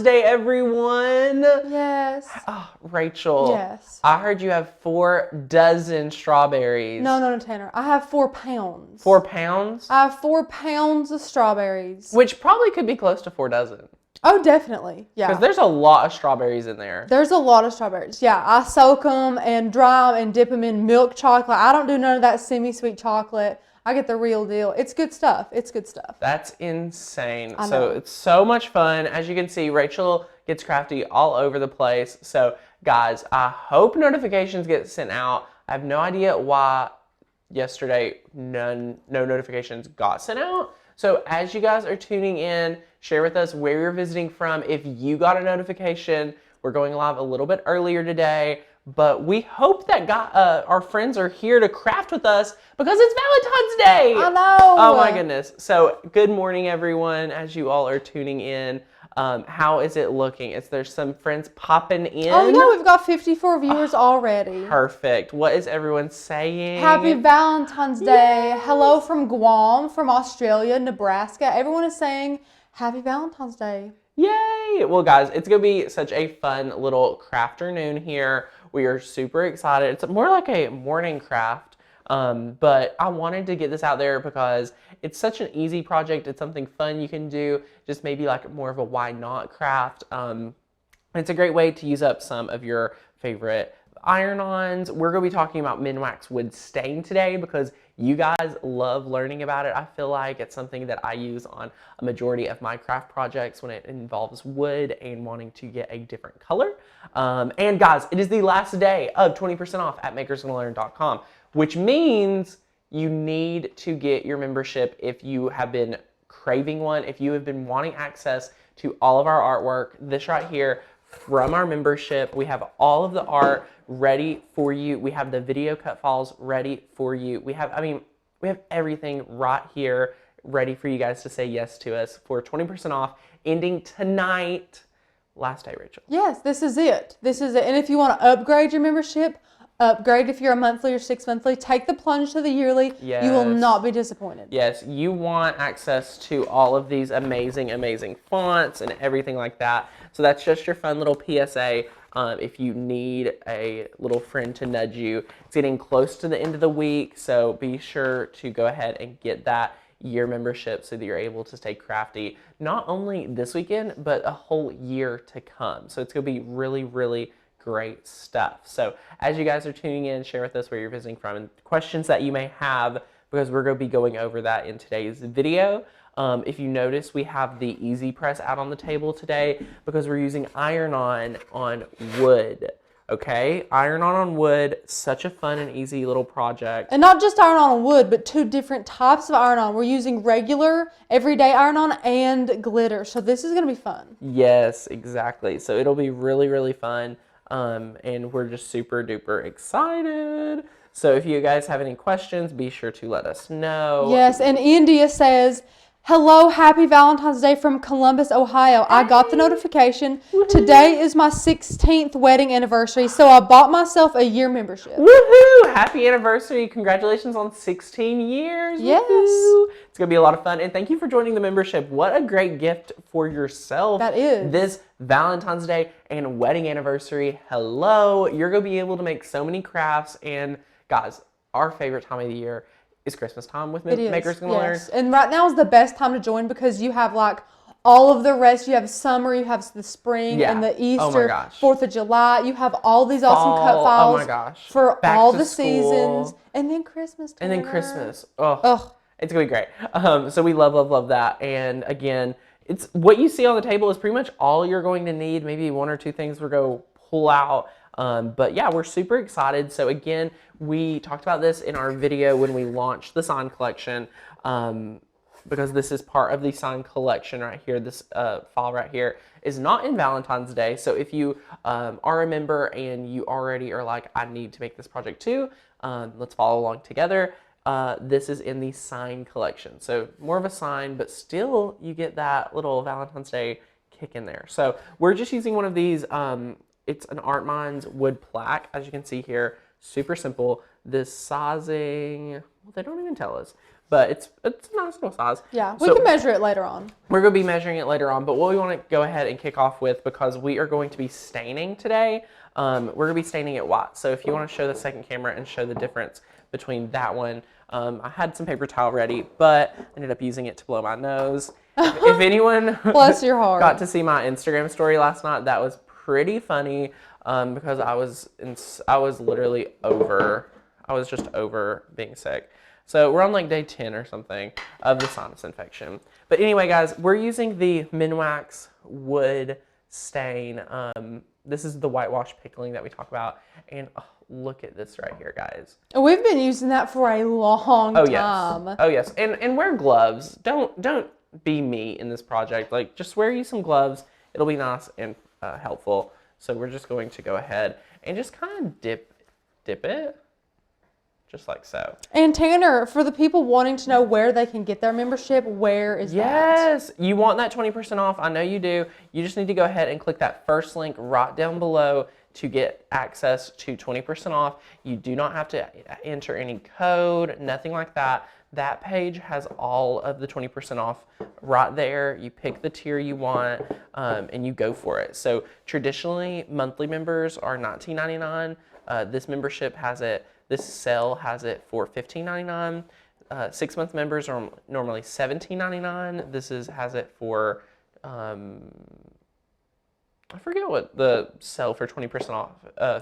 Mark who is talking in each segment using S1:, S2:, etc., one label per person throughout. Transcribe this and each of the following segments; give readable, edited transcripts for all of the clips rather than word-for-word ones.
S1: Day, everyone.
S2: Yes.
S1: Oh, Rachel.
S2: Yes.
S1: I heard you have 4 dozen strawberries.
S2: No, Tanner. I have 4 pounds.
S1: 4 pounds?
S2: I have 4 pounds of strawberries.
S1: Which probably could be close to 4 dozen.
S2: Oh, definitely. Yeah.
S1: Because there's a lot of strawberries in there.
S2: There's a lot of strawberries. Yeah. I soak them and dry them and dip them in milk chocolate. I don't do none of that semi-sweet chocolate. I get the real deal. It's good stuff. It's good stuff.
S1: That's insane.
S2: I know.
S1: So it's so much fun. As you can see, Rachel gets crafty all over the place. So guys, I hope notifications get sent out. I have no idea why yesterday no notifications got sent out. So as you guys are tuning in, share with us where you're visiting from. If you got a notification, we're going live a little bit earlier today. But we hope that our friends are here to craft with us because it's Valentine's Day.
S2: I know.
S1: Oh my goodness. So good morning, everyone, as you all are tuning in. How is it looking? There's some friends popping in.
S2: Oh yeah, we've got 54 viewers already.
S1: Perfect. What is everyone saying?
S2: Happy Valentine's Day. Yes. Hello from Guam, from Australia, Nebraska. Everyone is saying Happy Valentine's Day.
S1: Yay! Well, guys, it's going to be such a fun little crafternoon here. We are super excited. It's more like a morning craft, but I wanted to get this out there because it's such an easy project. It's something fun you can do, just maybe like more of a why not craft. It's a great way to use up some of your favorite iron-ons. We're going to be talking about Minwax wood stain today because you guys love learning about it. I feel like it's something that I use on a majority of my craft projects when it involves wood and wanting to get a different color. And guys, it is the last day of 20% off at makersgonnalearn.com, which means you need to get your membership if you have been craving one, if you have been wanting access to all of our artwork. This right here from our membership, we have all of the art ready for you. We have the video cut files ready for you. We have everything right here ready for you guys to say yes to us for 20% off ending tonight. Last day, Rachel.
S2: Yes, this is it. This is it. And if you want to upgrade your membership, upgrade if you're a monthly or 6 monthly, take the plunge to the yearly. Yes. You will not be disappointed.
S1: Yes, you want access to all of these amazing, amazing fonts and everything like that. So that's just your fun little PSA. If you need a little friend to nudge you, it's getting close to the end of the week, so be sure to go ahead and get that year membership so that you're able to stay crafty not only this weekend, but a whole year to come. So it's going to be really, really great stuff. So as you guys are tuning in, share with us where you're visiting from and questions that you may have, because we're going to be going over that in today's video. If you notice, we have the Easy Press out on the table today because we're using iron-on on wood. Okay, iron-on on wood, such a fun and easy little project.
S2: And not just iron-on on wood, but 2 different types of iron-on. We're using regular, everyday iron-on and glitter. So this is going to be fun.
S1: Yes, exactly. So it'll be really, really fun. And we're just super duper excited. So if you guys have any questions, be sure to let us know.
S2: Yes, and India says, hello, happy Valentine's Day from Columbus, Ohio. Hey. I got the notification. Woohoo. Today is my 16th wedding anniversary, so I bought myself a year membership.
S1: Woohoo! Happy anniversary. Congratulations on 16 years.
S2: Yes.
S1: Woohoo. It's going to be a lot of fun. And thank you for joining the membership. What a great gift for yourself.
S2: That is.
S1: This Valentine's Day and wedding anniversary. Hello. You're going to be able to make so many crafts. And guys, our favorite time of the year is Christmas time with Makers Gonna Learn.
S2: And right now is the best time to join because you have like all of the rest. You have summer, you have the spring and the Easter, 4th of July. You have all these awesome cut files for
S1: Back
S2: all
S1: to
S2: the
S1: school.
S2: Seasons. And then Christmas.
S1: And then Christmas. Oh, it's going to be great. So we love that. And again, it's what you see on the table is pretty much all you're going to need. Maybe 1 or 2 things we're going to pull out. But yeah, we're super excited. So again, we talked about this in our video when we launched the sign collection, because this is part of the sign collection right here. This file right here is not in Valentine's Day. So if you are a member and you already are like, I need to make this project too, let's follow along together. This is in the sign collection. So more of a sign, but still you get that little Valentine's Day kick in there. So we're just using one of these. It's an Art Minds wood plaque, as you can see here. Super simple. This sizing, well, they don't even tell us. but it's a nice little size.
S2: Yeah, we can measure it later on.
S1: We're going to be measuring it later on, but what we want to go ahead and kick off with, because we are going to be staining today, we're going to be staining it white. So if you want to show the second camera and show the difference between that one, I had some paper towel ready, but I ended up using it to blow my nose. If anyone
S2: Bless your heart.
S1: got to see my Instagram story last night, that was pretty funny because I was literally over. I was just over being sick. So we're on like day 10 or something of the sinus infection. But anyway, guys, we're using the Minwax wood stain. This is the whitewash pickling that we talk about. And look at this right here, guys.
S2: We've been using that for a long time.
S1: Yes. Oh, yes. And wear gloves. Don't be me in this project. Like, just wear you some gloves. It'll be nice and helpful. So we're just going to go ahead and just kind of dip it. Just like so.
S2: And Tanner, for the people wanting to know where they can get their membership, where is that?
S1: Yes, you want that 20% off. I know you do. You just need to go ahead and click that first link right down below to get access to 20% off. You do not have to enter any code, nothing like that. That page has all of the 20% off right there. You pick the tier you want and you go for it. So traditionally, monthly members are $19.99. This membership has it. This sale has it for $15.99. 6-month members are normally $17.99. This has it for I forget what the sale for 20% off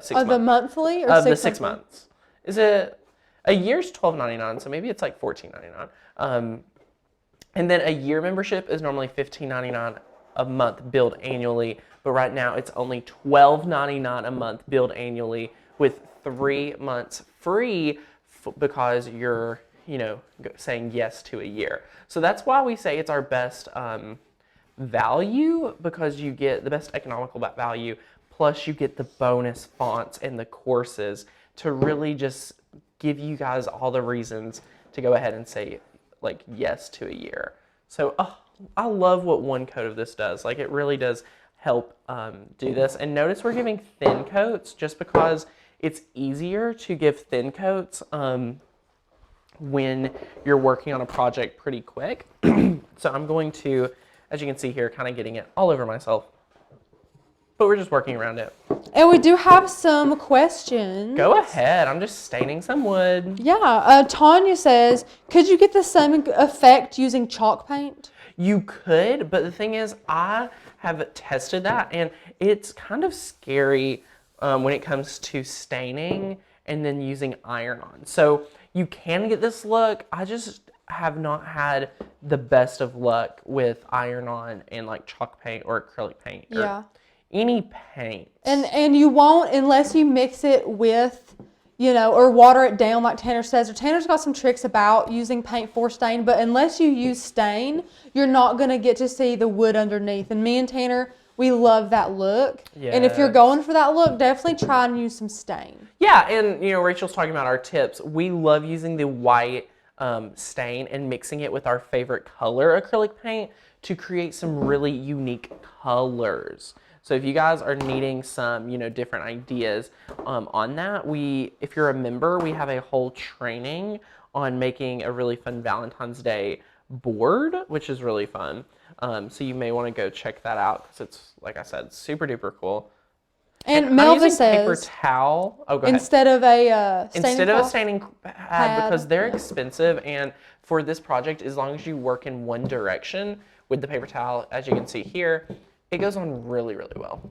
S1: 6 months.
S2: The monthly or
S1: of
S2: 6
S1: the 6 months. Is it a year's $12.99? So maybe it's like $14.99. And then a year membership is normally $15.99 a month billed annually, but right now it's only $12.99 a month billed annually with 3 months free because you're, saying yes to a year. So that's why we say it's our best value, because you get the best economical value, plus you get the bonus fonts and the courses to really just give you guys all the reasons to go ahead and say like yes to a year. So I love what one coat of this does. Like, it really does help do this. And notice we're giving thin coats just because it's easier to give thin coats when you're working on a project pretty quick. So I'm going to, as you can see here, kind of getting it all over myself. But we're just working around it.
S2: And we do have some questions.
S1: Go ahead. I'm just staining some wood.
S2: Yeah. Tanya says, could you get the same effect using chalk paint?
S1: You could, but the thing is, I have tested that, and it's kind of scary when it comes to staining and then using iron-on. So you can get this look. I just have not had the best of luck with iron-on and like chalk paint or acrylic paint.
S2: Yeah.
S1: Any paint.
S2: And you won't unless you mix it with, or water it down like Tanner says. Or Tanner's got some tricks about using paint for stain, but unless you use stain, you're not going to get to see the wood underneath. And me and Tanner, we love that look.
S1: Yes.
S2: And if you're going for that look, definitely try and use some stain.
S1: Yeah, and Rachel's talking about our tips. We love using the white stain and mixing it with our favorite color acrylic paint to create some really unique colors. So if you guys are needing some, different ideas on that, if you're a member, we have a whole training on making a really fun Valentine's Day board, which is really fun. So you may want to go check that out because it's, like I said, super duper cool.
S2: And Melva says
S1: paper towel. Oh, go ahead.
S2: Instead of a
S1: staining pad, because they're expensive, and for this project, as long as you work in one direction with the paper towel, as you can see here, it goes on really, really well.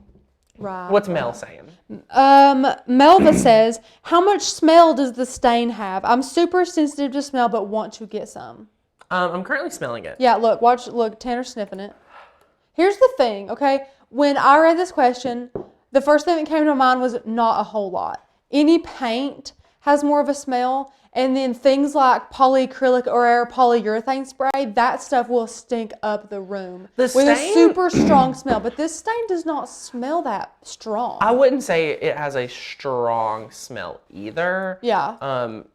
S2: Right.
S1: What's Mel saying?
S2: Melva says, how much smell does the stain have? I'm super sensitive to smell, but want to get some.
S1: I'm currently smelling it.
S2: Yeah, look, Tanner's sniffing it. Here's the thing, okay? When I read this question, the first thing that came to mind was not a whole lot. Any paint has more of a smell, and then things like polyacrylic or polyurethane spray, that stuff will stink up the room with a super strong smell. But this stain does not smell that strong.
S1: I wouldn't say it has a strong smell either.
S2: Yeah.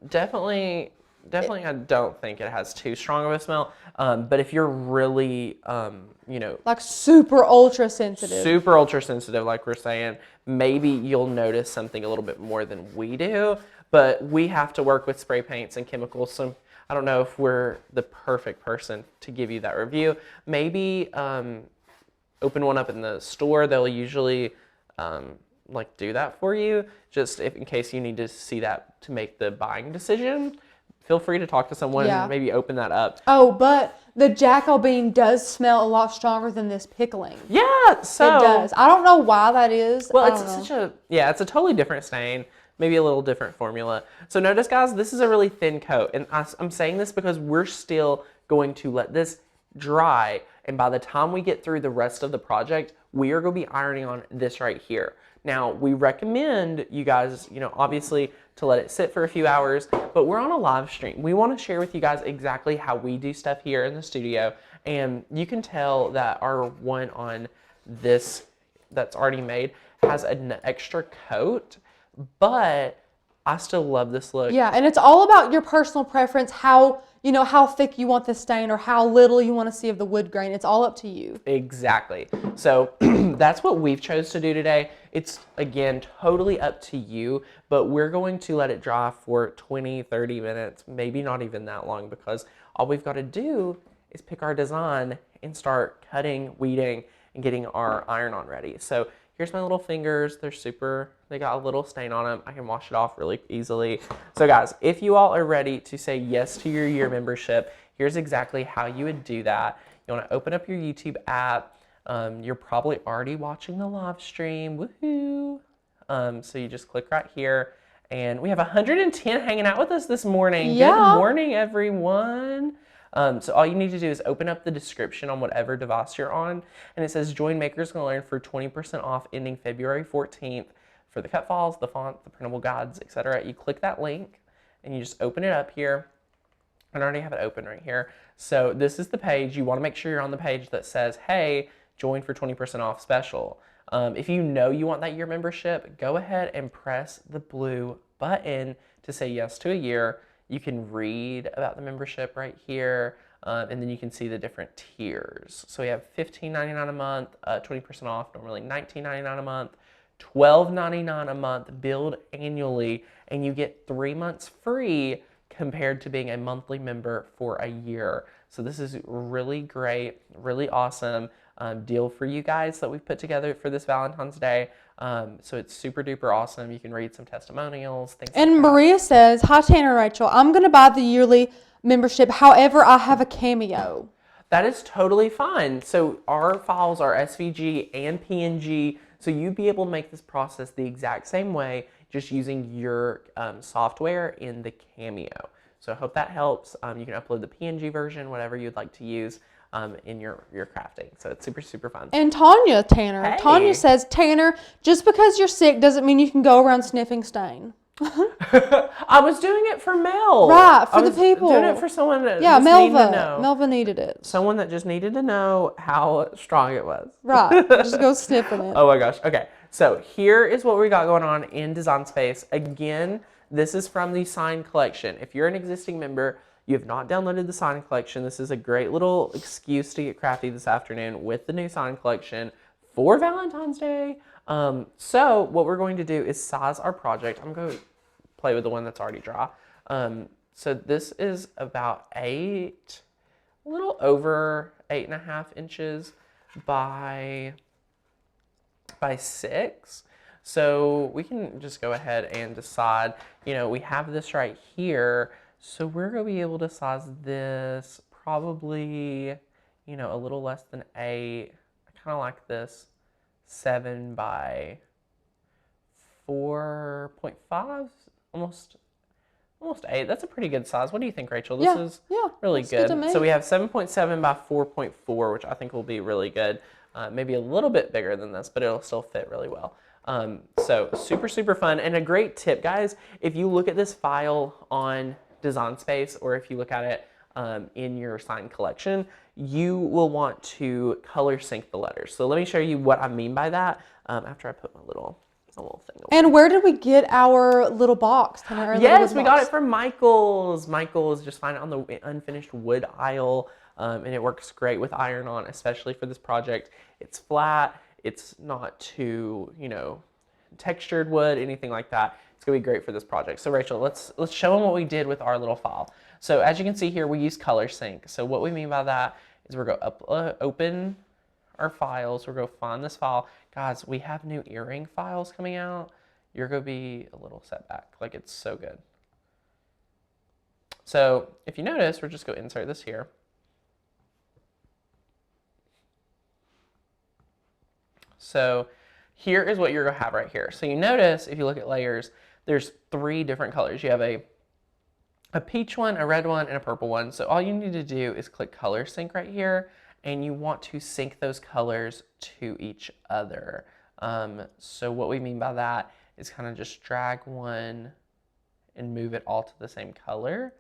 S1: Definitely, I don't think it has too strong of a smell. But if you're really,
S2: like super ultra sensitive,
S1: like we're saying, maybe you'll notice something a little bit more than we do. But we have to work with spray paints and chemicals. So I don't know if we're the perfect person to give you that review. Maybe open one up in the store. They'll usually like do that for you, just if in case you need to see that to make the buying decision. Feel free to talk to someone and maybe open that up.
S2: Oh, but the jackal bean does smell a lot stronger than this pickling.
S1: Yeah, so
S2: it does. I don't know why that is.
S1: Well, it's a totally different stain, maybe a little different formula. So notice, guys, this is a really thin coat, and I'm saying this because we're still going to let this dry, and by the time we get through the rest of the project, we are going to be ironing on this right here. Now, we recommend you guys, obviously to let it sit for a few hours, but we're on a live stream. We want to share with you guys exactly how we do stuff here in the studio, and you can tell that our one on this that's already made has an extra coat, but I still love this look.
S2: Yeah, and it's all about your personal preference, how thick you want the stain or how little you want to see of the wood grain. It's all up to you.
S1: Exactly. So that's what we've chose to do today. It's, again, totally up to you, but we're going to let it dry for 20, 30 minutes, maybe not even that long, because all we've got to do is pick our design and start cutting, weeding, and getting our iron-on ready. So here's my little fingers. They got a little stain on them. I can wash it off really easily. So guys, if you all are ready to say yes to your year membership, here's exactly how you would do that. You want to open up your YouTube app. You're probably already watching the live stream. Woohoo! So you just click right here. And we have 110 hanging out with us this morning.
S2: Yeah.
S1: Good morning, everyone. So all you need to do is open up the description on whatever device you're on, and it says Join Makers Gonna Learn for 20% off ending February 14th for the cut files, the font, the printable guides, etc. You click that link and you just open it up here. I already have it open right here. So this is the page. You want to make sure you're on the page that says, hey, join for 20% off special. If you know you want that year membership, go ahead and press the blue button to say yes to a year. You can read about the membership right here, and then you can see the different tiers. So we have $15.99 a month, 20% off, normally $19.99 a month, $12.99 a month, billed annually, and you get 3 months free compared to being a monthly member for a year. So this is really great, really awesome deal for you guys that we've put together for this Valentine's Day. So it's super duper awesome. You can read some testimonials, things like that.
S2: And Maria says, hi Tanner and Rachel, I'm going to buy the yearly membership. However, I have a Cameo.
S1: That is totally fine. So our files are SVG and PNG. So you'd be able to make this process the exact same way, just using your software in the Cameo. So I hope that helps. You can upload the PNG version, whatever you'd like to use in your crafting. So it's super, super fun.
S2: And Tanya says, Tanner, just because you're sick doesn't mean you can go around sniffing stain.
S1: I was doing it for Mel.
S2: Right, for the people.
S1: Doing it for someone that
S2: yeah,
S1: just needed to know.
S2: Melva needed it.
S1: Someone that just needed to know how strong it was.
S2: Right, just go sniffing it.
S1: Oh my gosh. Okay, so here is what we got going on in Design Space. Again, this is from the Sign Collection. If you're an existing member, you have not downloaded the Sign Collection, this is a great little excuse to get crafty this afternoon with the new Sign Collection for Valentine's Day. So what we're going to do is size our project. I'm going to play with the one that's already dry. So this is about a little over 8.5 inches by 6. So we can just go ahead and decide, we have this right here. So we're going to be able to size this probably, a little less than 8. I kind of like this 7 by 4.5, almost 8. That's a pretty good size. What do you think, Rachel? This is really good. So we have 7.7 by 4.4, which I think will be really good. Maybe a little bit bigger than this, but it'll still fit really well. So super, super fun. And a great tip, guys, if you look at this file on Design Space, or if you look at it in your Sign Collection, you will want to color sync the letters. So let me show you what I mean by that after I put my little thing away.
S2: And where did we get our little box?
S1: Yes, we got it from Michael's. Michael's, just find it on the unfinished wood aisle, and it works great with iron-on, especially for this project. It's flat. It's not too, textured wood, anything like that. It's gonna be great for this project. So Rachel, let's show them what we did with our little file. So as you can see here, we use color sync. So what we mean by that is we're gonna open our files. We're gonna find this file. Guys, we have new earring files coming out. You're gonna be a little set back. Like, it's so good. So if you notice, we're just gonna insert this here. So here is what you're gonna have right here. So you notice, if you look at layers, there's 3 different colors. You have a peach one, a red one, and a purple one. So all you need to do is click color sync right here, and you want to sync those colors to each other. So what we mean by that is kind of just drag one and move it all to the same color,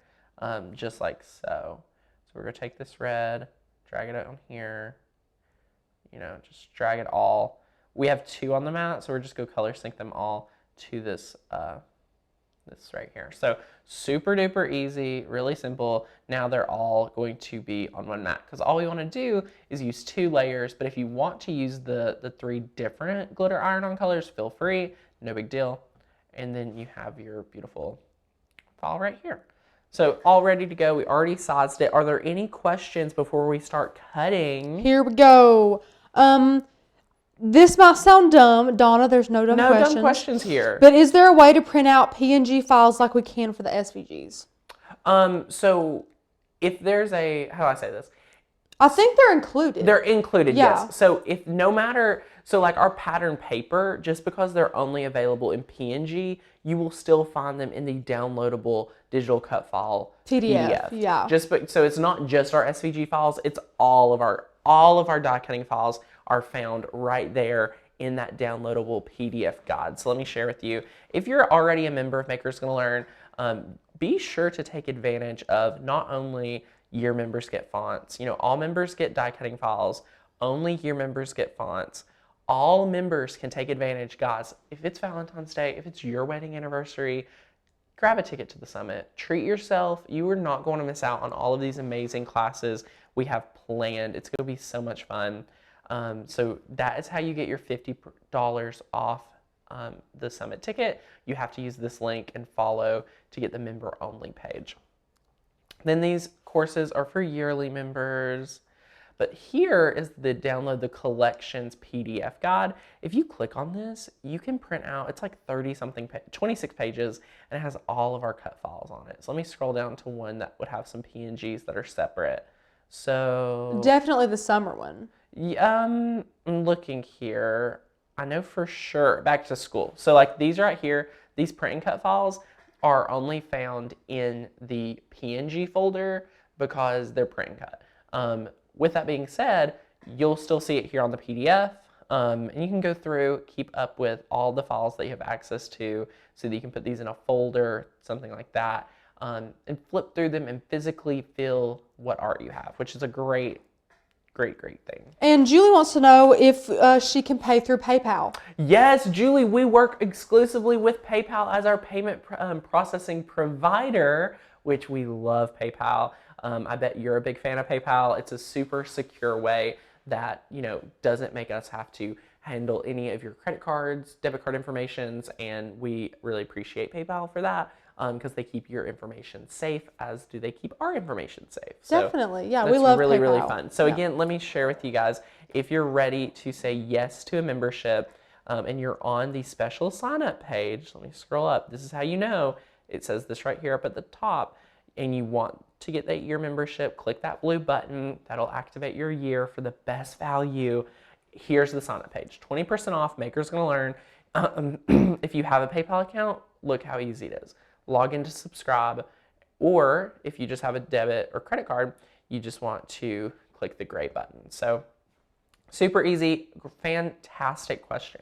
S1: just like so. So we're gonna take this red, drag it on here, just drag it all. We have 2 on the mat, so we're just go color sync them all to this this right here. So super duper easy, really simple. Now they're all going to be on one mat, because all we want to do is use 2 layers. But if you want to use the 3 different glitter iron-on colors, feel free, no big deal. And then you have your beautiful file right here. So all ready to go. We already sized it. Are there any questions before we start cutting?
S2: Here we go. This might sound dumb. Donna, there's no dumb questions.
S1: No dumb questions here.
S2: But is there a way to print out PNG files like we can for the SVGs?
S1: So if there's how do I say this?
S2: I think they're included.
S1: They're included,
S2: Yeah.
S1: yes. So so like our pattern paper, just because they're only available in PNG, you will still find them in the downloadable digital cut file
S2: PDF. Yeah.
S1: So it's not just our SVG files, it's all of our die cutting files are found right there in that downloadable PDF guide. So let me share with you. If you're already a member of Maker's Gonna Learn, be sure to take advantage of not only year members get fonts. All members get die cutting files. Only year members get fonts. All members can take advantage. Guys, if it's Valentine's Day, if it's your wedding anniversary, grab a ticket to the summit. Treat yourself. You are not going to miss out on all of these amazing classes we have planned. It's going to be so much fun. So that is how you get your $50 off the summit ticket. You have to use this link and follow to get the member only page. Then these courses are for yearly members. But here is the download the collections PDF guide. If you click on this, you can print out, it's like 26 pages, and it has all of our cut files on it. So let me scroll down to one that would have some PNGs that are separate. So
S2: definitely the summer one.
S1: I'm looking here. I know for sure, back to school. So like these right here, these print and cut files are only found in the PNG folder because they're print and cut. With that being said, you'll still see it here on the PDF, and you can go through, keep up with all the files that you have access to so that you can put these in a folder, something like that, and flip through them and physically feel what art you have, which is a great thing.
S2: And Julie wants to know if she can pay through PayPal.
S1: Yes, Julie, we work exclusively with PayPal as our payment processing provider, which we love PayPal. I bet you're a big fan of PayPal. It's a super secure way that, doesn't make us have to handle any of your credit cards, debit card informations, and we really appreciate PayPal for that because they keep your information safe, as do they keep our information safe. So
S2: definitely, yeah, we love
S1: really,
S2: PayPal.
S1: really fun. So
S2: yeah.
S1: Again, let me share with you guys, if you're ready to say yes to a membership and you're on the special sign up page, let me scroll up. This is how you know. It says this right here up at the top, and you want to get that year membership, click that blue button. That'll activate your year for the best value. Here's the sign up page, 20% off, Maker's Gonna Learn. If you have a PayPal account, look how easy it is. Log in to subscribe, or if you just have a debit or credit card, you just want to click the gray button. So super easy, fantastic question.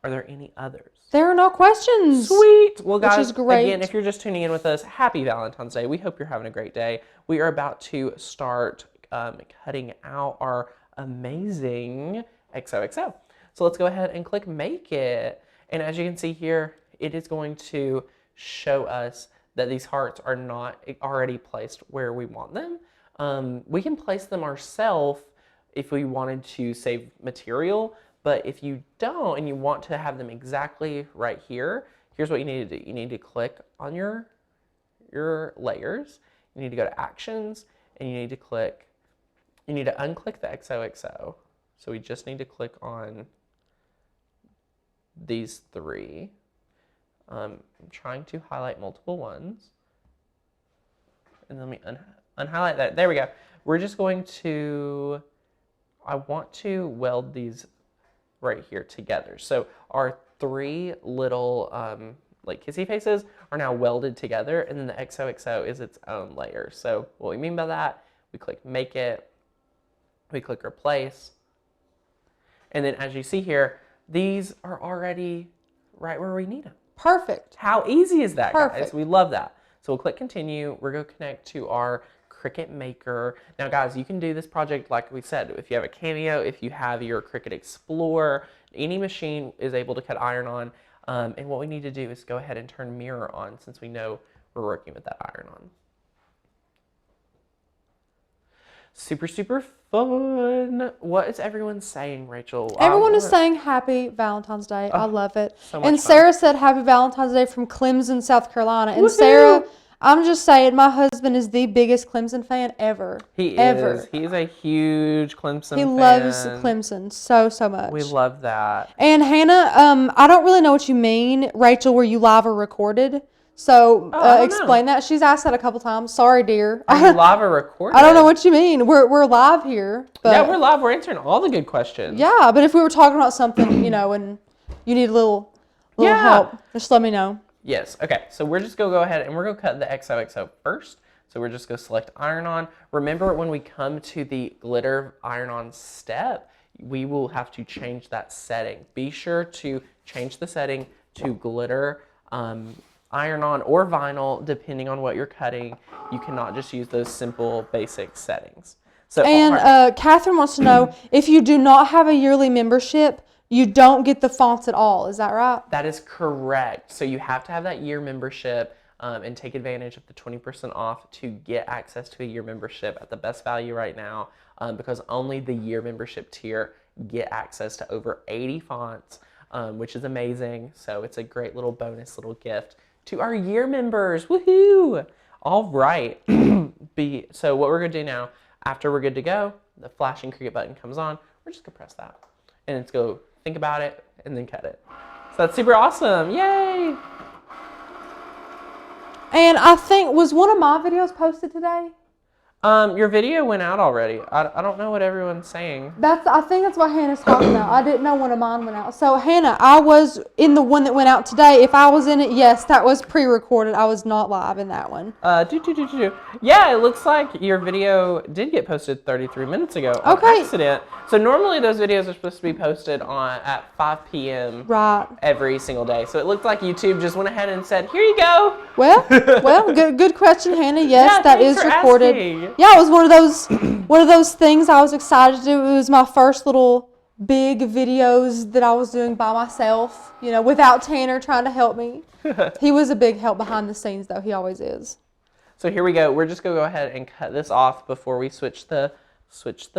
S1: Are there any others?
S2: There are no questions.
S1: Sweet. Well, guys,
S2: which is great.
S1: Again, if you're just tuning in with us, happy Valentine's Day. We hope you're having a great day. We are about to start cutting out our amazing XOXO. So let's go ahead and click Make It. And as you can see here, it is going to show us that these hearts are not already placed where we want them. We can place them ourselves if we wanted to save material, But if you don't and you want to have them exactly right here, here's what you need to do. You need to click on your layers. You need to go to actions and you need to unclick the XOXO. So we just need to click on these three. I'm trying to highlight multiple ones. And then let me unhighlight that. There we go. We're just going to, I want to weld these right here together. So our three little like kissy faces are now welded together, and then the XOXO is its own layer. So what we mean by that, we click make it, we click replace, and then as you see here, these are already right where we need them.
S2: Perfect.
S1: How easy is that,
S2: Perfect.
S1: guys? We love that. So we'll click continue. We're going to connect to our Cricut Maker. Now, guys, you can do this project like we said. If you have a Cameo, if you have your Cricut Explorer, any machine is able to cut iron on. And what we need to do is go ahead and turn mirror on since we know we're working with that iron on. Super, super fun. What is everyone saying, Rachel?
S2: Everyone is saying happy Valentine's Day. I love it.
S1: So much
S2: And
S1: fun.
S2: Sarah said happy Valentine's Day from Clemson, South Carolina. And
S1: Woohoo!
S2: Sarah, I'm just saying, my husband is the biggest Clemson fan ever.
S1: He
S2: ever.
S1: is. He's a huge Clemson fan.
S2: He loves Clemson so much.
S1: We love that.
S2: And Hannah, I don't really know what you mean, Rachel, were you live or recorded? So
S1: I don't
S2: explain that. She's asked that a couple times. Sorry, dear.
S1: Are you live or recorded?
S2: I don't know what you mean. We're live here. But
S1: Yeah, we're live. We're answering all the good questions.
S2: yeah, but if we were talking about something, and you need a little
S1: Yeah.
S2: help, just let me know.
S1: Yes. Okay. So we're just going to go ahead and we're going to cut the XOXO first. So we're just going to select iron on. Remember, when we come to the glitter iron on step, we will have to change that setting. Be sure to change the setting to glitter iron on or vinyl, depending on what you're cutting. You cannot just use those simple basic settings. So,
S2: And Catherine wants to know, if you do not have a yearly membership, you don't get the fonts at all. Is that right?
S1: that is correct. So you have to have that year membership and take advantage of the 20% off to get access to a year membership at the best value right now, because only the year membership tier get access to over 80 fonts, which is amazing. So it's a great little bonus little gift to our year members. Woohoo! All right. So what we're going to do now, after we're good to go, the flashing Cricut button comes on. We're just going to press that. And it's go think about it and then cut it. So that's super awesome. Yay!
S2: And I think, was one of my videos posted today?
S1: Your video went out already. I don't know what everyone's saying.
S2: I think that's what Hannah's talking about. I didn't know one of mine went out. So Hannah, I was in the one that went out today. If I was in it, yes, that was pre-recorded. I was not live in that one.
S1: Yeah, it looks like your video did get posted 33 minutes ago on
S2: Okay.
S1: accident. So normally those videos are supposed to be posted at 5 p.m.
S2: Right.
S1: every single day. So it looked like YouTube just went ahead and said, "Here you go."
S2: Well, good question, Hannah. Yes,
S1: Yeah,
S2: that
S1: thanks
S2: is
S1: for
S2: recorded.
S1: asking.
S2: Yeah, it was one of those things I was excited to do. It was my first little big videos that I was doing by myself, without Tanner trying to help me. He was a big help behind the scenes, though. He always is.
S1: So here we go. We're just gonna go ahead and cut this off before we switch the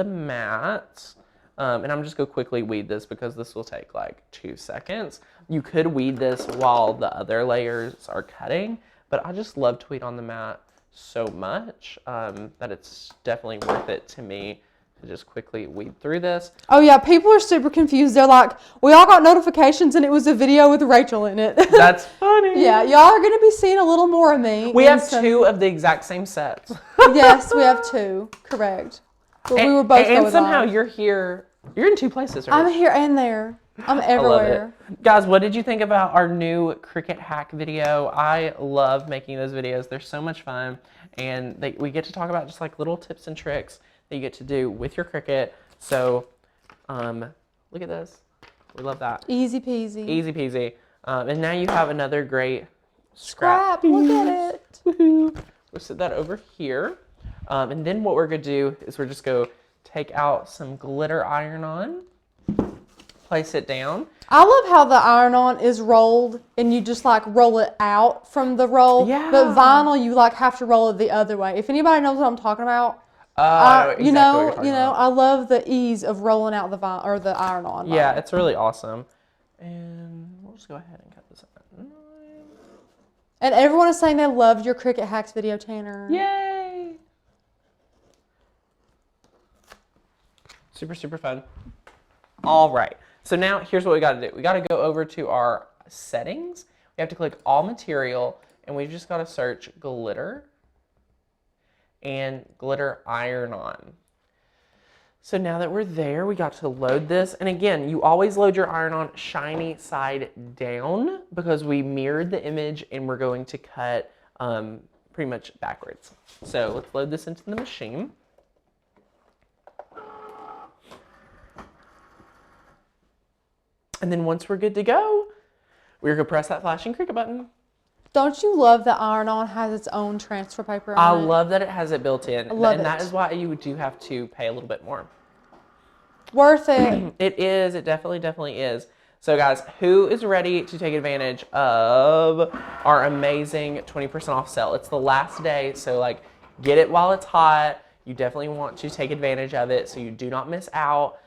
S1: mats. And I'm just gonna quickly weed this because this will take like 2 seconds. You could weed this while the other layers are cutting, but I just love to weed on the mat so much that it's definitely worth it to me to just quickly weed through this.
S2: Oh, yeah, people are super confused. They're like, we all got notifications and it was a video with Rachel in it.
S1: That's funny.
S2: Yeah, y'all are going to be seeing a little more of me.
S1: We have 2 of the exact same sets.
S2: Yes, we have 2. Correct. But we were both
S1: and
S2: going
S1: somehow
S2: live.
S1: you're here. You're in 2 places, right?
S2: I'm here and there. I'm
S1: I love
S2: everywhere.
S1: it. Guys, what did you think about our new Cricut hack video? I love making those videos. They're so much fun. And we get to talk about just like little tips and tricks that you get to do with your Cricut. So look at this. We love that.
S2: Easy peasy.
S1: Easy peasy. And now you have another great
S2: Scrap. Look at it.
S1: Woohoo. We'll set that over here. And then what we're going to do is we're just going to take out some glitter iron-on, place it down.
S2: I love how the iron-on is rolled and you just like roll it out from the roll.
S1: Yeah.
S2: But vinyl, you like have to roll it the other way. If anybody knows what I'm talking about.
S1: I know exactly what you're talking about.
S2: I love the ease of rolling out the the iron-on.
S1: Yeah, it's really awesome. And we'll just go ahead and cut this up.
S2: And everyone is saying they loved your Cricut hacks video, Tanner.
S1: Yay! Super, super fun. All right. So now here's what we got to do. We got to go over to our settings. We have to click all material, and we've just got to search glitter and glitter iron-on. So now that we're there, we got to load this. And again, you always load your iron-on shiny side down because we mirrored the image and we're going to cut pretty much backwards. So let's load this into the machine. And then once we're good to go, we're going to press that flashing Cricut button.
S2: Don't you love that iron-on has its own transfer paper on
S1: I
S2: it?
S1: love that it has it built in.
S2: Love
S1: and
S2: it.
S1: that is why you do have to pay a little bit more.
S2: Worth it.
S1: It is. It definitely is. So guys, who is ready to take advantage of our amazing 20% off sale? It's the last day, so like get it while it's hot. You definitely want to take advantage of it so you do not miss out.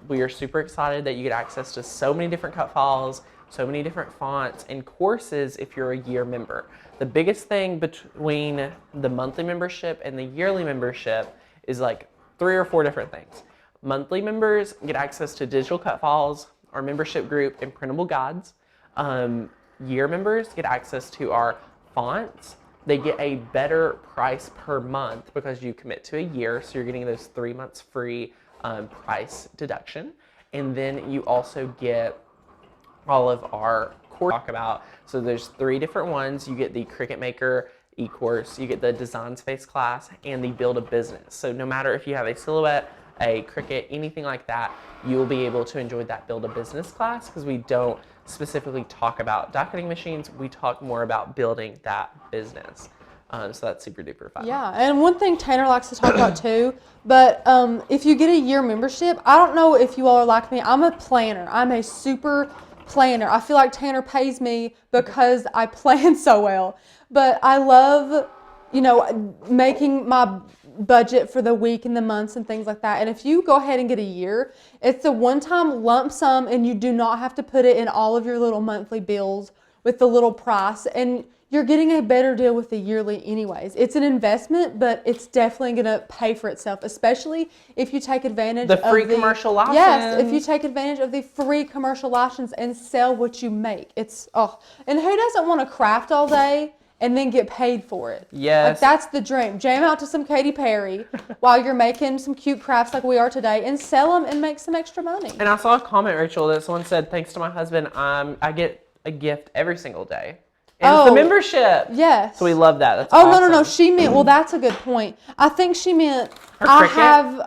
S1: We are super excited that you get access to so many different cut files, so many different fonts, and courses if you're a year member. The biggest thing between the monthly membership and the yearly membership is like 3 or 4 different things. Monthly members get access to digital cut files, our membership group, and printable guides. Year members get access to our fonts. They get a better price per month because you commit to a year, so you're getting those 3 months free price deduction. And then you also get all of our course talk about. So there's 3 different ones. You get the Cricut Maker e-course, you get the Design Space class, and the Build a Business. So no matter if you have a silhouette, a Cricut, anything like that, you will be able to enjoy that Build a Business class because we don't specifically talk about die cutting machines. We talk more about building that business. So that's super duper fun.
S2: Yeah, and one thing Tanner likes to talk about too, but if you get a year membership, I don't know if you all are like me. I'm a planner. I'm a super planner. I feel like Tanner pays me because I plan so well. But I love, making my budget for the week and the months and things like that. And if you go ahead and get a year, it's a one-time lump sum and you do not have to put it in all of your little monthly bills with the little price. And you're getting a better deal with the yearly anyways. It's an investment, but it's definitely going to pay for itself, especially if you take advantage of
S1: the free commercial license.
S2: Yes, if you take advantage of the free commercial license and sell what you make. And who doesn't want to craft all day and then get paid for it?
S1: Yes.
S2: Like, that's the dream. Jam out to some Katy Perry while you're making some cute crafts like we are today and sell them and make some extra money.
S1: And I saw a comment, Rachel, that someone said, thanks to my husband, I get a gift every single day. And it's the membership.
S2: Yes.
S1: So we love that. That's awesome.
S2: No. She meant, well, that's a good point. I think she meant I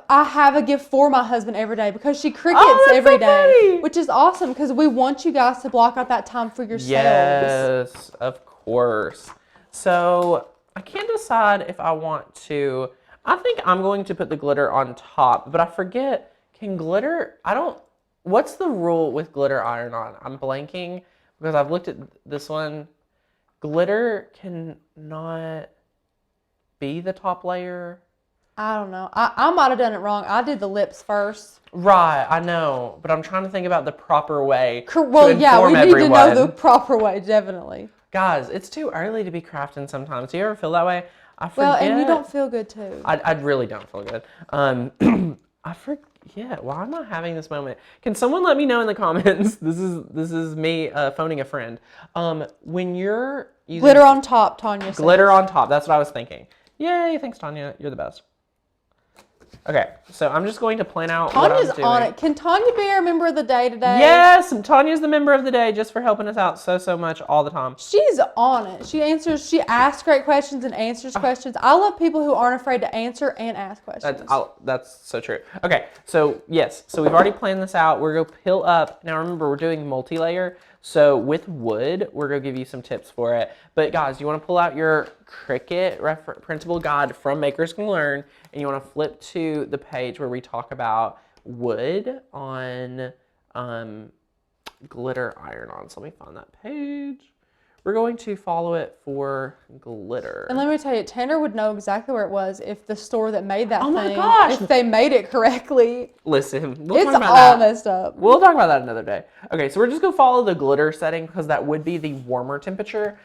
S2: have a gift for my husband every day because she Cricuts every day, which is awesome because we want you guys to block out that time for yourselves.
S1: Yes, of course. So I can't decide if I want to. I think I'm going to put the glitter on top, but I forget, what's the rule with glitter iron-on? I'm blanking because I've looked at this one. Glitter cannot be the top layer.
S2: I don't know. I might have done it wrong. I did the lips first.
S1: Right, I know, but I'm trying to think about the proper way.
S2: Well, yeah, we need to know the proper way, definitely.
S1: Guys, it's too early to be crafting sometimes. Do you ever feel that way? I forget.
S2: Well, and you don't feel good too.
S1: I really don't feel good. I forget. Why am I having this moment? Can someone let me know in the comments? This is me phoning a friend. When you're using
S2: glitter on top, Tanya said.
S1: Glitter on top. That's what I was thinking. Yay! Thanks, Tanya. You're the best. Okay, so I'm just going to plan out
S2: Tanya's
S1: what I'm doing.
S2: on it. Can Tanya be our member of the day today?
S1: Yes, Tanya's the member of the day just for helping us out so much all the time.
S2: She's on it. She asks great questions and answers questions. I love people who aren't afraid to answer and ask questions.
S1: That's so true. Okay, so yes, so we've already planned this out. We're going to peel up. Now remember, we're doing multi-layer. So with wood, we're going to give you some tips for it. But guys, you want to pull out your Cricut printable guide from Makers Can Learn, and you want to flip to the page where we talk about wood on glitter iron-on. So let me find that page we're going to follow it for glitter.
S2: And let me tell you, Tanner would know exactly where it was if the store that made that
S1: Oh my
S2: thing,
S1: gosh!
S2: if they made it correctly.
S1: Listen,
S2: It's
S1: talk about
S2: all
S1: that.
S2: messed up.
S1: We'll talk about that another day. Okay, so we're just gonna follow the glitter setting because that would be the warmer temperature.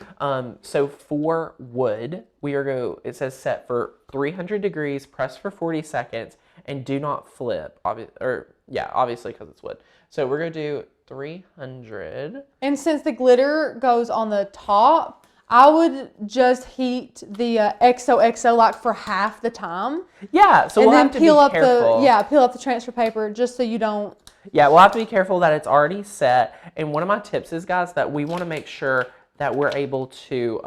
S1: So for wood, it says set for 300 degrees, press for 40 seconds, and do not flip. Obviously because it's wood. So we're gonna do 300.
S2: And since the glitter goes on the top, I would just heat the XOXO like for half the time.
S1: Yeah, so
S2: and
S1: we'll
S2: then
S1: have to
S2: peel
S1: be
S2: up
S1: careful.
S2: peel up the transfer paper just so you don't.
S1: Yeah, we'll have to be careful that it's already set. And one of my tips is, guys, that we want to make sure that we're able to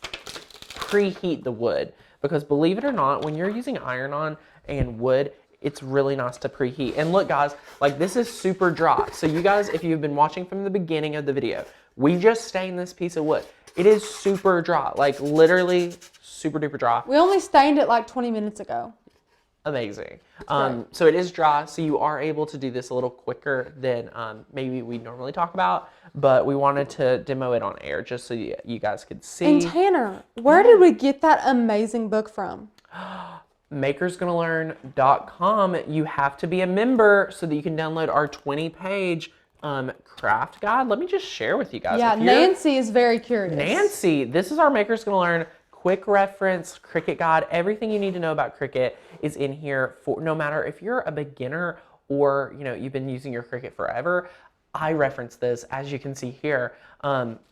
S1: preheat the wood. Because believe it or not, when you're using iron-on and wood, it's really nice to preheat. And look, guys, like this is super dry. So you guys, if you've been watching from the beginning of the video, we just stained this piece of wood. It is super dry, like literally super duper dry.
S2: We only stained it like 20 minutes ago.
S1: Amazing. So it is dry, so you are able to do this a little quicker than maybe we normally talk about, but we wanted to demo it on air just so you guys could see.
S2: And Tanner, where did we get that amazing book from?
S1: makersgonnalearn.com. You have to be a member so that you can download our 20-page craft guide. Let me just share with you guys.
S2: Yeah, Nancy is very curious.
S1: Nancy, this is our Makers Gonna Learn quick reference Cricut guide. Everything you need to know about Cricut is in here for no matter if you're a beginner or you've been using your Cricut forever. I reference this, as you can see here.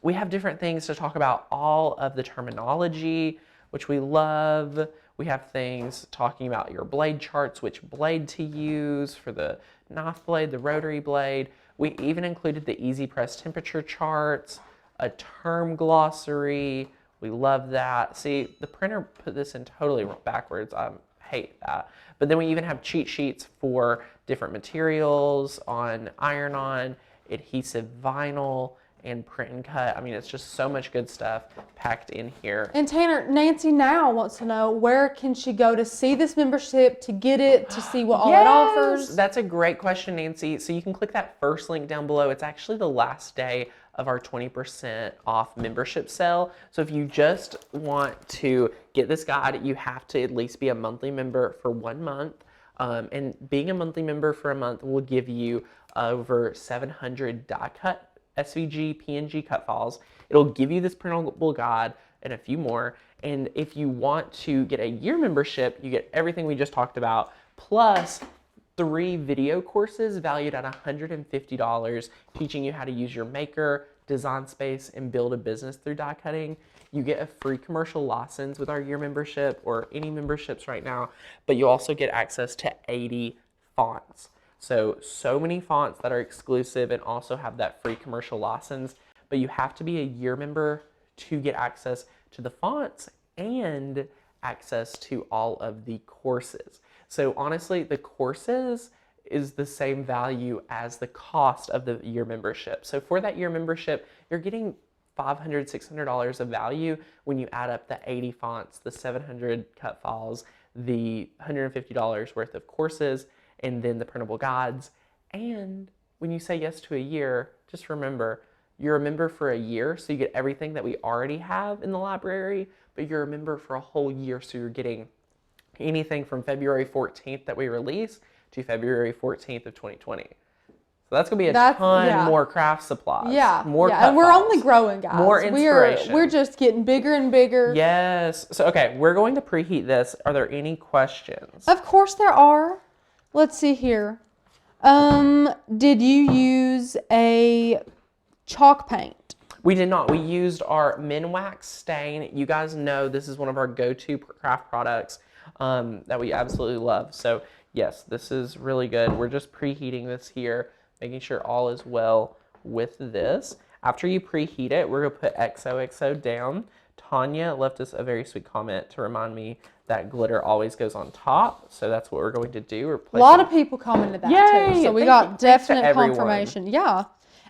S1: We have different things to talk about, all of the terminology, which we love. We have things talking about your blade charts, which blade to use for the knife blade, the rotary blade. We even included the easy press temperature charts, a term glossary. We love that. See, the printer put this in totally backwards. I hate that. But then we even have cheat sheets for different materials on iron-on, adhesive vinyl, and print and cut. I mean, it's just so much good stuff packed in here.
S2: And Tanner, Nancy now wants to know, where can she go to see this membership, to get it, to see what all it offers?
S1: That's a great question, Nancy. So you can click that first link down below. It's actually the last day of our 20% off membership sale. So if you just want to get this guide, you have to at least be a monthly member for 1 month. And being a monthly member for a month will give you over 700 die cut SVG, PNG cut files. It'll give you this printable guide and a few more. And if you want to get a year membership, you get everything we just talked about, plus 3 video courses valued at $150, teaching you how to use your Maker, Design Space, and build a business through die cutting. You get a free commercial license with our year membership or any memberships right now, but you also get access to 80 fonts. So many fonts that are exclusive and also have that free commercial license, but you have to be a year member to get access to the fonts and access to all of the courses. So honestly, the courses is the same value as the cost of the year membership. So for that year membership, you're getting $500, $600 of value when you add up the 80 fonts, the 700 cut files, the $150 worth of courses, and then the printable guides. And when you say yes to a year, just remember, you're a member for a year, so you get everything that we already have in the library, but you're a member for a whole year, so you're getting anything from February 14th that we release to February 14th of 2020. So that's going to be a ton more craft supplies.
S2: Yeah.
S1: More cut
S2: and we're
S1: files,
S2: only growing, guys.
S1: more inspiration.
S2: We're just getting bigger and bigger.
S1: Yes. So, okay, we're going to preheat this. Are there any questions?
S2: Of course there are. Let's see here. Did you use a chalk paint?
S1: We did not. We used our Minwax stain. You guys know this is one of our go-to craft products that we absolutely love. So yes, this is really good. We're just preheating this here, making sure all is well with this. After you preheat it, we're gonna put XOXO down. Tanya left us a very sweet comment to remind me that glitter always goes on top. So that's what we're going to do.
S2: A lot of people commented that too. So we got definite confirmation. Yeah.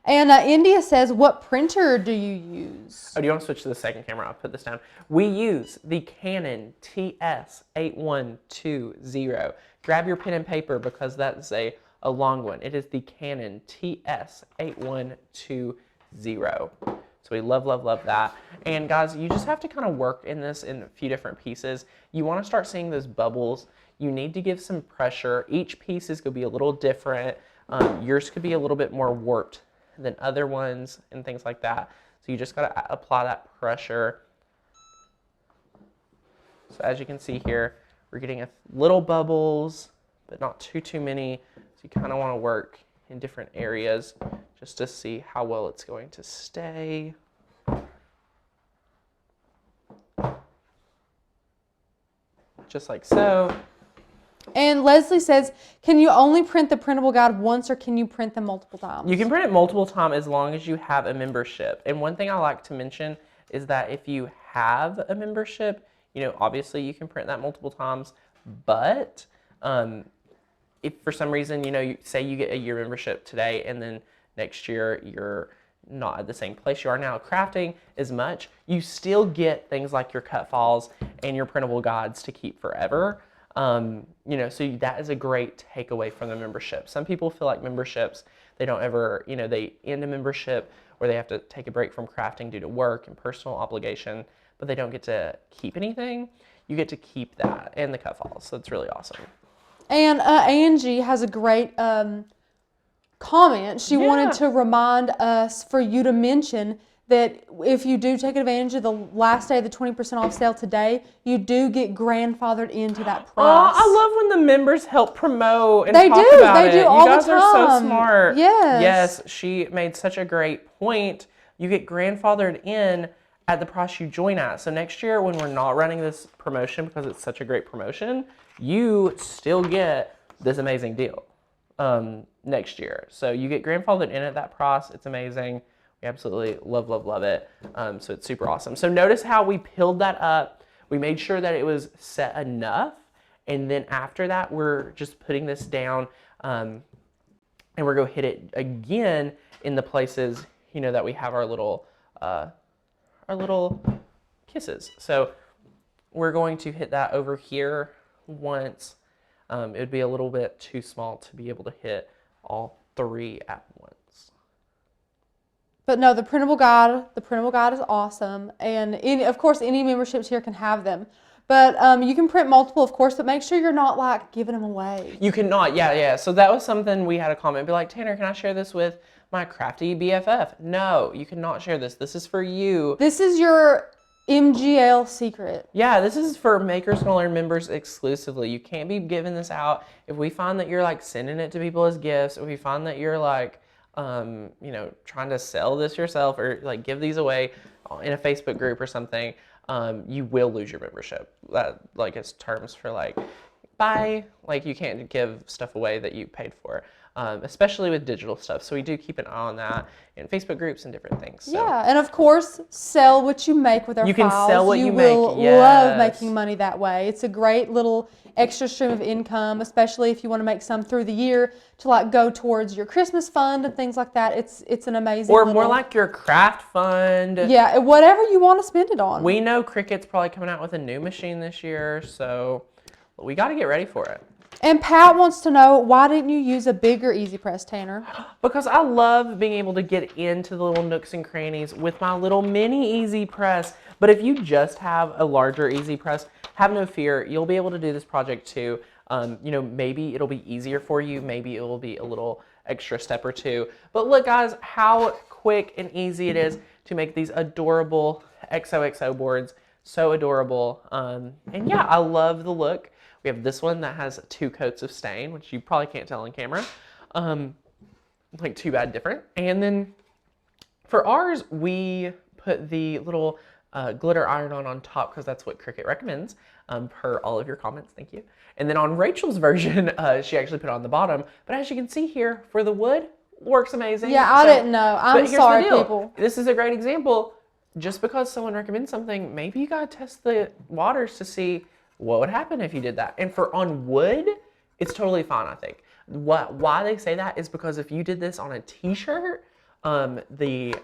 S2: And India says, what printer do you use?
S1: Oh, do you want to switch to the second camera? I'll put this down. We use the Canon TS8120. Grab your pen and paper because that's a long one. It is the Canon TS8120. So we love, love, love that. And guys, you just have to kind of work in this in a few different pieces. You want to start seeing those bubbles. You need to give some pressure. Each piece is going to be a little different. Yours could be a little bit more warped than other ones and things like that. So you just got to apply that pressure. So as you can see here, we're getting a little bubbles, but not too many. So you kind of want to work in different areas just to see how well it's going to stay. Just like so.
S2: And Leslie says, can you only print the printable guide once or can you print them multiple times?
S1: You can print it multiple times as long as you have a membership. And one thing I like to mention is that if you have a membership, you know, obviously you can print that multiple times, but if for some reason, you know, you say you get a year membership today and then next year you're not at the same place you are now crafting as much, you still get things like your cut files and your printable guides to keep forever. You know, so that is a great takeaway from the membership. Some people feel like memberships, they don't ever, you know, they end a membership or they have to take a break from crafting due to work and personal obligation, but they don't get to keep anything. You get to keep that and the cut files. So it's really awesome.
S2: And Angie has a great comment. She wanted to remind us for you to mention that if you do take advantage of the last day of the 20% off sale today, you do get grandfathered into that price.
S1: Oh, I love when the members help promote and
S2: they
S1: talk
S2: do.
S1: about
S2: They
S1: it.
S2: do all
S1: You guys
S2: the time.
S1: are so smart.
S2: Yes.
S1: Yes, she made such a great point. You get grandfathered in at the price you join at. So next year when we're not running this promotion because it's such a great promotion, you still get this amazing deal next year. So you get grandfathered in at that price. It's amazing. We absolutely love, love, love it. So it's super awesome. So notice how we peeled that up. We made sure that it was set enough. And then after that, we're just putting this down and we're going to hit it again in the places, you know, that we have our little kisses. So we're going to hit that over here once. It would be a little bit too small to be able to hit all three at once.
S2: But no, the printable guide is awesome. And of course, any memberships here can have them. But you can print multiple, of course, but make sure you're not like giving them away.
S1: You cannot, yeah. So that was something we had a comment, be like, Tanner, can I share this with my crafty BFF? No, you cannot share this. This is for you.
S2: This is your MGL secret.
S1: Yeah, this is for Makers Gonna Learn members exclusively. You can't be giving this out. If we find that you're like sending it to people as gifts, if we find that you're like, you know, trying to sell this yourself or like give these away in a Facebook group or something, you will lose your membership. That like is terms for like, bye. Like you can't give stuff away that you paid for. Especially with digital stuff. So we do keep an eye on that in Facebook groups and different things. So.
S2: Yeah, and of course, sell what you make with our files.
S1: You can sell what you make,
S2: will
S1: yes.
S2: love making money that way. It's a great little extra stream of income, especially if you want to make some through the year to like go towards your Christmas fund and things like that. It's an amazing
S1: or more like your craft fund.
S2: Yeah, whatever you want to spend it on.
S1: We know Cricut's probably coming out with a new machine this year, so we got to get ready for it.
S2: And Pat wants to know, why didn't you use a bigger Easy Press, Tanner?
S1: Because I love being able to get into the little nooks and crannies with my little mini Easy Press. But if you just have a larger Easy Press, have no fear. You'll be able to do this project too. You know, maybe it'll be easier for you. Maybe it will be a little extra step or two. But look, guys, how quick and easy it is to make these adorable XOXO boards. So adorable. And yeah, I love the look. We have this one that has 2 coats of stain, which you probably can't tell on camera. Like too bad different. And then for ours, we put the little glitter iron-on on top because that's what Cricut recommends per all of your comments. Thank you. And then on Rachel's version, she actually put it on the bottom. But as you can see here, for the wood, works amazing.
S2: Yeah, I didn't know. I'm sorry, people.
S1: This is a great example. Just because someone recommends something, maybe you gotta test the waters to see what would happen if you did that. And for on wood, it's totally fine, I think. Why they say that is because if you did this on a t-shirt, the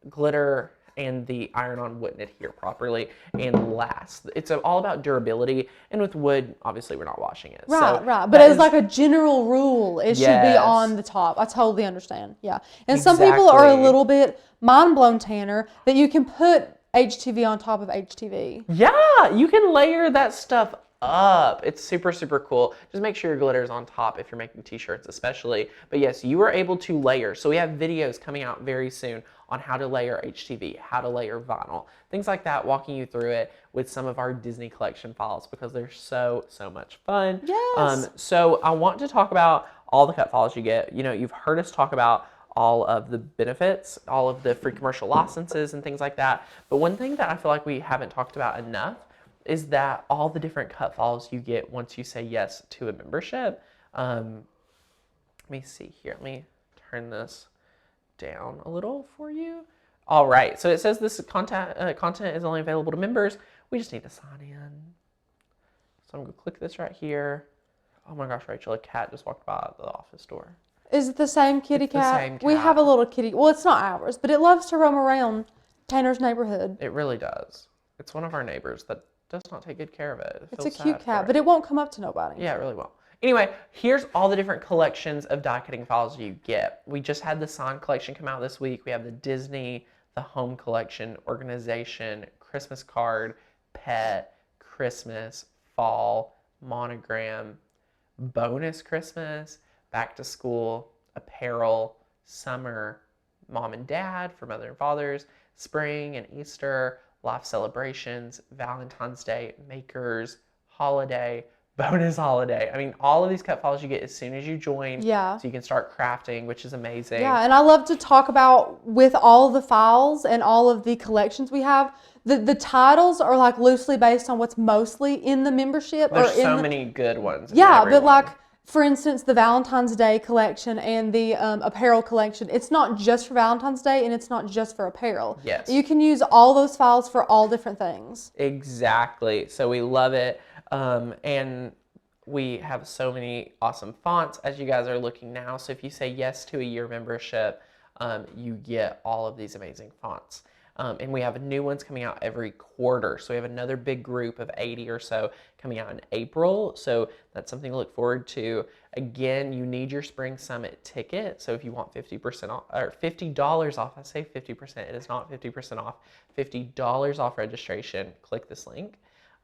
S1: glitter and the iron-on wouldn't adhere properly and last. It's all about durability, and with wood, obviously, we're not washing it.
S2: Right, right. But as like a general rule, it should be on the top. I totally understand. Yeah. And some people are a little bit mind-blown, Tanner, that you can put HTV on top of HTV.
S1: Yeah, you can layer that stuff up. It's super, super cool. Just make sure your glitter is on top if you're making t-shirts especially. But yes, you are able to layer. So we have videos coming out very soon on how to layer HTV, how to layer vinyl, things like that, walking you through it with some of our Disney collection files because they're so, so much fun.
S2: Yes.
S1: So I want to talk about all the cut files you get. You know, you've heard us talk about all of the benefits, all of the free commercial licenses and things like that. But one thing that I feel like we haven't talked about enough is that all the different cut files you get once you say yes to a membership. Let me see here. Let me turn this down a little for you. All right, so it says this content is only available to members. We just need to sign in. So I'm gonna click this right here. Oh my gosh, Rachel, a cat just walked by the office door.
S2: Is it the same kitty cat?
S1: The same cat.
S2: We have a little kitty. Well, it's not ours, but it loves to roam around Tanner's neighborhood.
S1: It really does. It's one of our neighbors that does not take good care of it.
S2: It's a cute cat, but it won't come up to nobody.
S1: Yeah, it really won't. Anyway, here's all the different collections of die cutting files you get. We just had the sign collection come out this week. We have the Disney, the home collection, organization, Christmas card, pet, Christmas, fall, monogram, bonus Christmas, back to school, apparel, summer, mom and dad for mother and fathers, spring and Easter, life celebrations, Valentine's Day, makers, holiday, bonus holiday. I mean, all of these cut files you get as soon as you join.
S2: Yeah.
S1: So you can start crafting, which is amazing.
S2: Yeah, and I love to talk about with all of the files and all of the collections we have. The titles are like loosely based on what's mostly in the membership.
S1: There's so many good ones.
S2: Yeah, but like, for instance, the Valentine's Day collection and the apparel collection, it's not just for Valentine's Day and it's not just for apparel.
S1: Yes.
S2: You can use all those files for all different things.
S1: Exactly. So we love it. And we have so many awesome fonts as you guys are looking now. So if you say yes to a year membership, you get all of these amazing fonts. And we have new ones coming out every quarter. So we have another big group of 80 or so coming out in April. So that's something to look forward to. Again, you need your Spring Summit ticket. So if you want 50% off or $50 off, I say 50%, it is not 50% off, $50 off registration, click this link.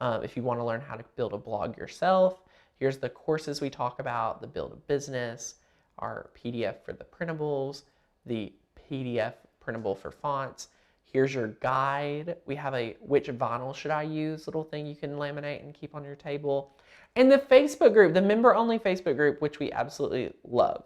S1: If you want to learn how to build a blog yourself, here's the courses we talk about, the Build a Business, our PDF for the printables, the PDF printable for fonts. Here's your guide. We have a which vinyl should I use little thing you can laminate and keep on your table. And the Facebook group, the member-only Facebook group, which we absolutely love.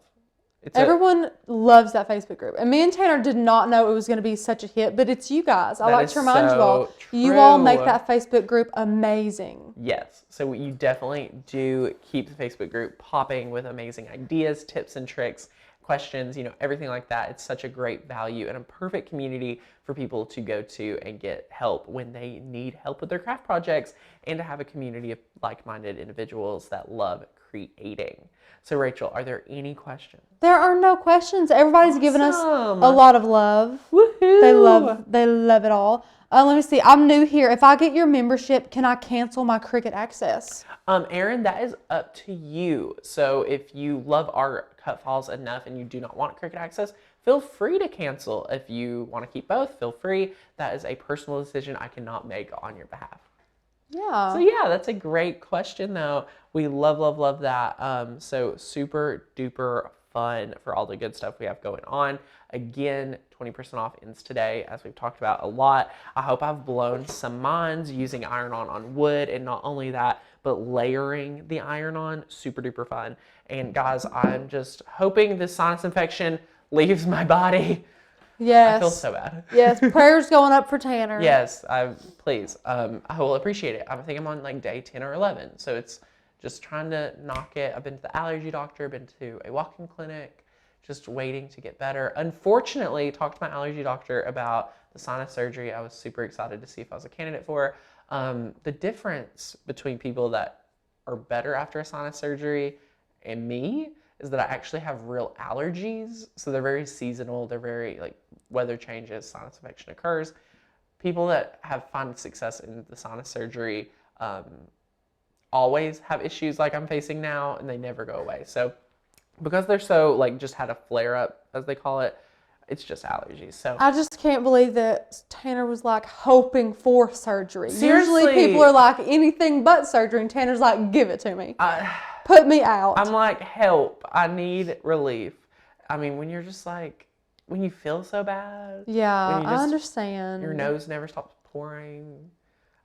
S2: Everyone loves that Facebook group. And me and Tanner did not know it was going to be such a hit, but it's you guys. I like to remind you all, you all make that Facebook group amazing.
S1: Yes. So you definitely do keep the Facebook group popping with amazing ideas, tips and tricks, questions, you know, everything like that. It's such a great value and a perfect community for people to go to and get help when they need help with their craft projects and to have a community of like-minded individuals that love creating. So Rachel, are there any questions?
S2: There are no questions. Everybody's given us a lot of love.
S1: Woohoo!
S2: They love it all. Let me see. I'm new here. If I get your membership, can I cancel my Cricut access?
S1: Erin, that is up to you. So if you love our cut files enough and you do not want Cricut access, feel free to cancel. If you want to keep both, feel free. That is a personal decision I cannot make on your behalf.
S2: Yeah.
S1: So yeah, that's a great question though. We love that. So super duper fun for all the good stuff we have going on. Again, 20% off ends today, as we've talked about a lot. I hope I've blown some minds using iron-on on wood, and not only that, but layering the iron-on, super duper fun. And guys, I'm just hoping this sinus infection leaves my body.
S2: Yes.
S1: I feel so bad.
S2: Yes, prayers going up for Tanner.
S1: Yes, please. I will appreciate it. I think I'm on like day 10 or 11, so it's just trying to knock it. I've been to the allergy doctor, been to a walk-in clinic, just waiting to get better. Unfortunately, talked to my allergy doctor about the sinus surgery I was super excited to see if I was a candidate for. The difference between people that are better after a sinus surgery and me is that I actually have real allergies. So they're very seasonal. They're very like weather changes, sinus infection occurs. people that have found success in the sinus surgery always have issues like I'm facing now, and they never go away. So because they're so like just had a flare up, as they call it, it's just allergies. So
S2: I just can't believe that Tanner was like hoping for surgery.
S1: Seriously.
S2: Usually people are like anything but surgery, and Tanner's like, give it to me. Put me out.
S1: I'm like, help. I need relief. I mean, when you're just like, when you feel so bad.
S2: Yeah,
S1: when you
S2: I understand.
S1: Your nose never stops pouring.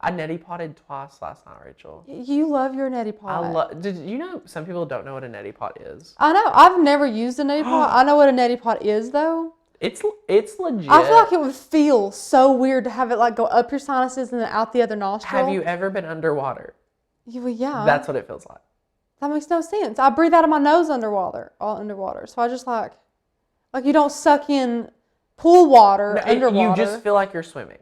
S1: I neti potted twice last night, Rachel.
S2: You love your neti pot.
S1: Did you know some people don't know what a neti pot is?
S2: I know. I've never used a neti pot. I know what a neti pot is, though.
S1: It's legit.
S2: I feel like it would feel so weird to have it like go up your sinuses and then out the other nostril.
S1: Have you ever been underwater?
S2: Yeah.
S1: That's what it feels like.
S2: That makes no sense. I breathe out of my nose underwater. So I just like you don't suck in pool water underwater.
S1: You just feel like you're swimming.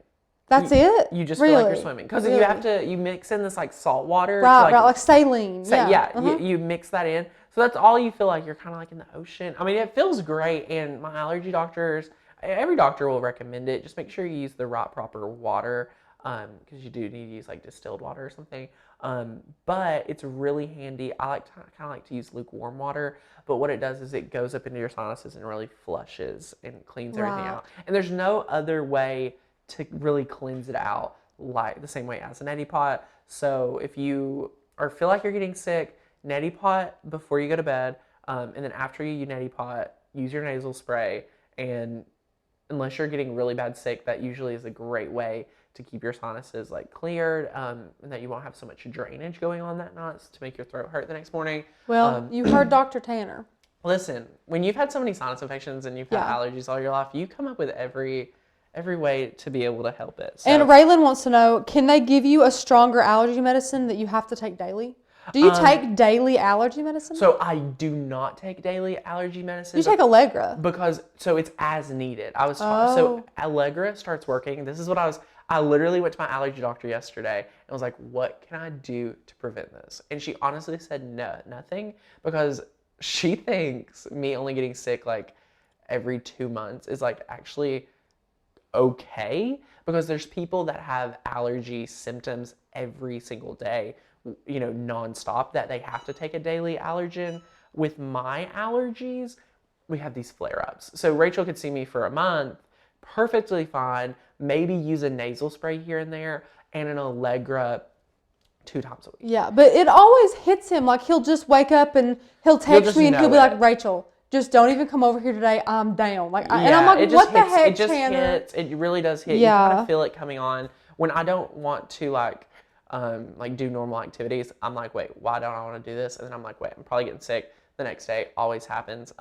S2: That's it?
S1: You just feel like you're swimming. Because you mix in this like salt water.
S2: Right, like saline.
S1: You mix that in. So that's all you feel like. You're kind of like in the ocean. I mean, it feels great. And my allergy doctors, every doctor will recommend it. Just make sure you use the right proper water. Because you do need to use like distilled water or something. But it's really handy. I kind of like to use lukewarm water. But what it does is it goes up into your sinuses and really flushes and cleans everything out. And there's no other way to really cleanse it out like the same way as a neti pot. So if you feel like you're getting sick, neti pot before you go to bed, and then after you neti pot, use your nasal spray. And unless you're getting really bad sick, that usually is a great way to keep your sinuses like cleared, and that you won't have so much drainage going on that night to make your throat hurt the next morning.
S2: Well, you heard Dr. Tanner.
S1: Listen, when you've had so many sinus infections and you've had allergies all your life, you come up with every way to be able to help it. So,
S2: and Raylan wants to know, can they give you a stronger allergy medicine that you have to take daily? Do you take daily allergy medicine?
S1: So I do not take daily allergy medicine.
S2: You take Allegra.
S1: Because, so it's as needed. So Allegra starts working. This is what I literally went to my allergy doctor yesterday and was like, what can I do to prevent this? And she honestly said nothing, because she thinks me only getting sick like every 2 months is like actually okay, because there's people that have allergy symptoms every single day, nonstop, that they have to take a daily allergen. With my allergies, we have these flare-ups. So Rachel could see me for a month perfectly fine, maybe use a nasal spray here and there, and an Allegra 2 times a week.
S2: Yeah, but it always hits him. Like, he'll just wake up and he'll text me and he'll be like, Rachel, just don't even come over here today. I'm down. And I'm like, what the heck,
S1: it just
S2: Tanner?
S1: Hits. It really does hit. You kind of feel it coming on. When I don't want to do normal activities, I'm like, wait, why don't I want to do this? And then I'm like, wait, I'm probably getting sick the next day. Always happens.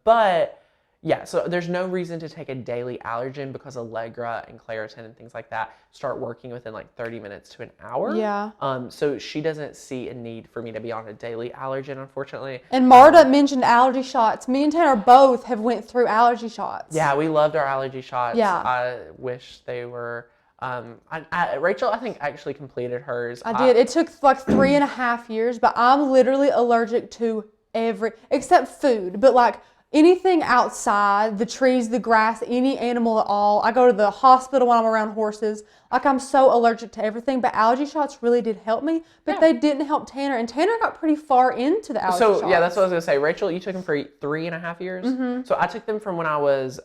S1: But yeah, so there's no reason to take a daily allergen, because Allegra and Claritin and things like that start working within like 30 minutes to an hour.
S2: Yeah.
S1: So she doesn't see a need for me to be on a daily allergen, unfortunately.
S2: And Marta mentioned allergy shots. Me and Tanner both have went through allergy shots.
S1: Yeah, we loved our allergy shots.
S2: Yeah.
S1: I wish they were. Rachel, I think, actually completed hers.
S2: I did. It took like 3.5 years, but I'm literally allergic to except food, but like anything outside, the trees, the grass, any animal at all. I go to the hospital when I'm around horses. Like, I'm so allergic to everything, but allergy shots really did help me, but they didn't help Tanner, and Tanner got pretty far into the allergy shots.
S1: Yeah, that's what I was going to say. Rachel, you took them for 3.5 years? Mm-hmm. So I took them from when I was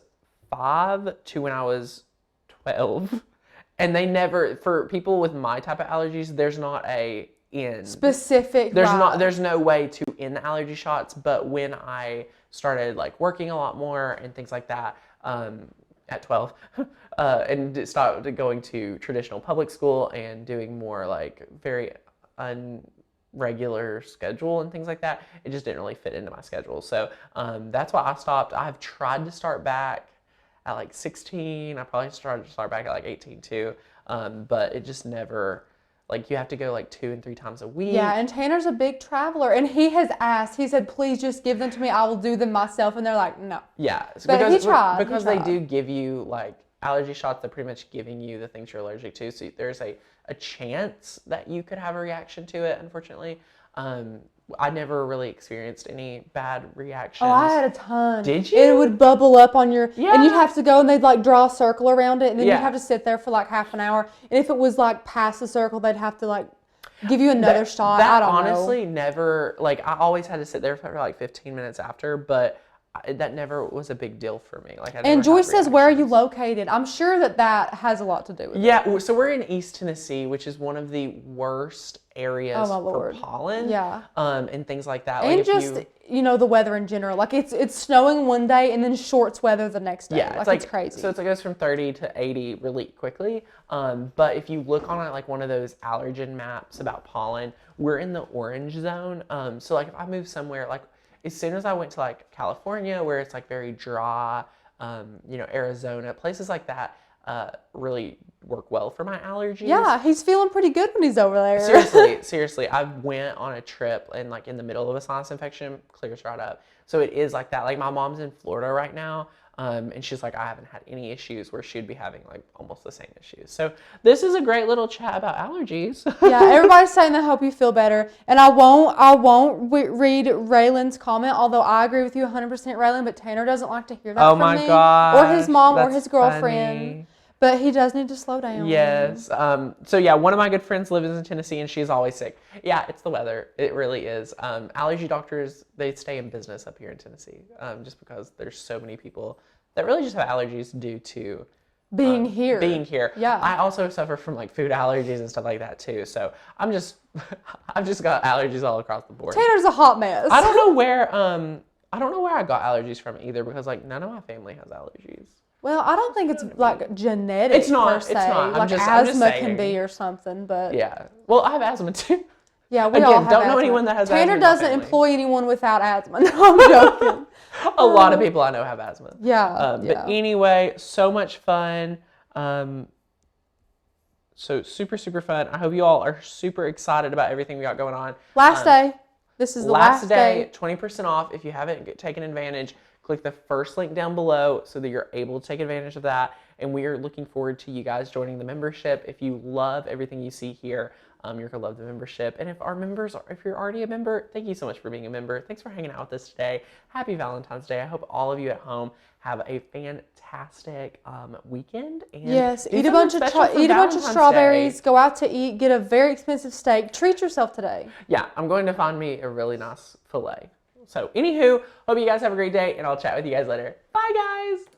S1: 5 to when I was 12. And they never, for people with my type of allergies, there's not a
S2: specific.
S1: There's no way to end the allergy shots. But when I started like working a lot more and things like that, at 12, and started going to traditional public school and doing more like very unregular schedule and things like that, it just didn't really fit into my schedule. So that's why I stopped. I've tried to start back at like 16. I probably started to start back at like 18 too. But it just never, like, you have to go like 2 and 3 times a week.
S2: Yeah, and Tanner's a big traveler, and he has asked, he said, please just give them to me. I will do them myself. And they're like, no.
S1: Yeah.
S2: But he tried.
S1: Because they do give you like allergy shots. They're pretty much giving you the things you're allergic to. So there's a chance that you could have a reaction to it, unfortunately. I never really experienced any bad reactions.
S2: Oh, I had a ton.
S1: Did you?
S2: It would bubble up on your,
S1: Yeah.
S2: and you'd have to go and they'd like draw a circle around it, and then
S1: Yeah.
S2: you'd have to sit there for like half an hour. And if it was like past the circle, they'd have to like give you another shot.
S1: That
S2: I don't
S1: honestly
S2: know.
S1: never, like, I always had to sit there for like 15 minutes after, but that never was a big deal for me. Like, I never
S2: And
S1: had
S2: Joyce says, "Where are you
S1: reactions.
S2: located?" I'm sure that has a lot to do with it.
S1: Yeah, so we're in East Tennessee, which is one of the worst areas
S2: Oh, my
S1: for
S2: Lord.
S1: pollen.
S2: Yeah.
S1: And things like that.
S2: And
S1: Like, if
S2: just the weather in general. Like it's snowing one day and then shorts weather the next day.
S1: yeah,
S2: Like it's crazy.
S1: So it goes from 30 to 80 really quickly. But if you look on like one of those allergen maps about pollen, we're in the orange zone. So like if I move somewhere, like as soon as I went to like California, where it's like very dry, Arizona, places like that really work well for my allergies.
S2: Yeah, he's feeling pretty good when he's over there.
S1: Seriously, I went on a trip and like in the middle of a sinus infection, clears right up. So it is like that. Like my mom's in Florida right now, and she's like, I haven't had any issues where she'd be having like almost the same issues. So this is a great little chat about allergies.
S2: Yeah, everybody's saying they hope you feel better, and I won't read Raylan's comment. Although I agree with you 100%, Raylan, but Tanner doesn't like to hear that from me or his mom or his girlfriend.
S1: Funny.
S2: But he does need to slow down.
S1: Yes. So yeah, one of my good friends lives in Tennessee and she's always sick. Yeah, it's the weather. It really is. Allergy doctors, they stay in business up here in Tennessee, just because there's so many people that really just have allergies due to
S2: being here.
S1: Yeah. I also suffer from like food allergies and stuff like that too. So I've just got allergies all across the board.
S2: Tanner's a hot mess.
S1: I don't know where I got allergies from either, because like none of my family has allergies.
S2: Well, I don't think it's like genetic.
S1: It's not.
S2: Per se.
S1: It's not.
S2: Like
S1: I'm just
S2: asthma can
S1: saying.
S2: be or something, but
S1: Yeah. Well, I have asthma too.
S2: yeah, we
S1: Again,
S2: all have
S1: don't
S2: asthma.
S1: know anyone that has asthma
S2: Tanner
S1: in my
S2: doesn't
S1: family.
S2: employ anyone without asthma. No, I'm joking.
S1: A lot of people I know have asthma.
S2: Yeah.
S1: But anyway, so much fun. So super, super fun. I hope you all are super excited about everything we got going on.
S2: Last day. This is the last day.
S1: 20% off. If you haven't taken advantage, click the first link down below so that you're able to take advantage of that. And we are looking forward to you guys joining the membership. If you love everything you see here, you're gonna love the membership. And if you're already a member, thank you so much for being a member. Thanks for hanging out with us today. Happy Valentine's Day. I hope all of you at home have a fantastic weekend. And
S2: Yes, eat a bunch of strawberries. Go out to eat. Get a very expensive steak. Treat yourself today.
S1: Yeah, I'm going to find me a really nice fillet. So, anywho, hope you guys have a great day, and I'll chat with you guys later. Bye, guys.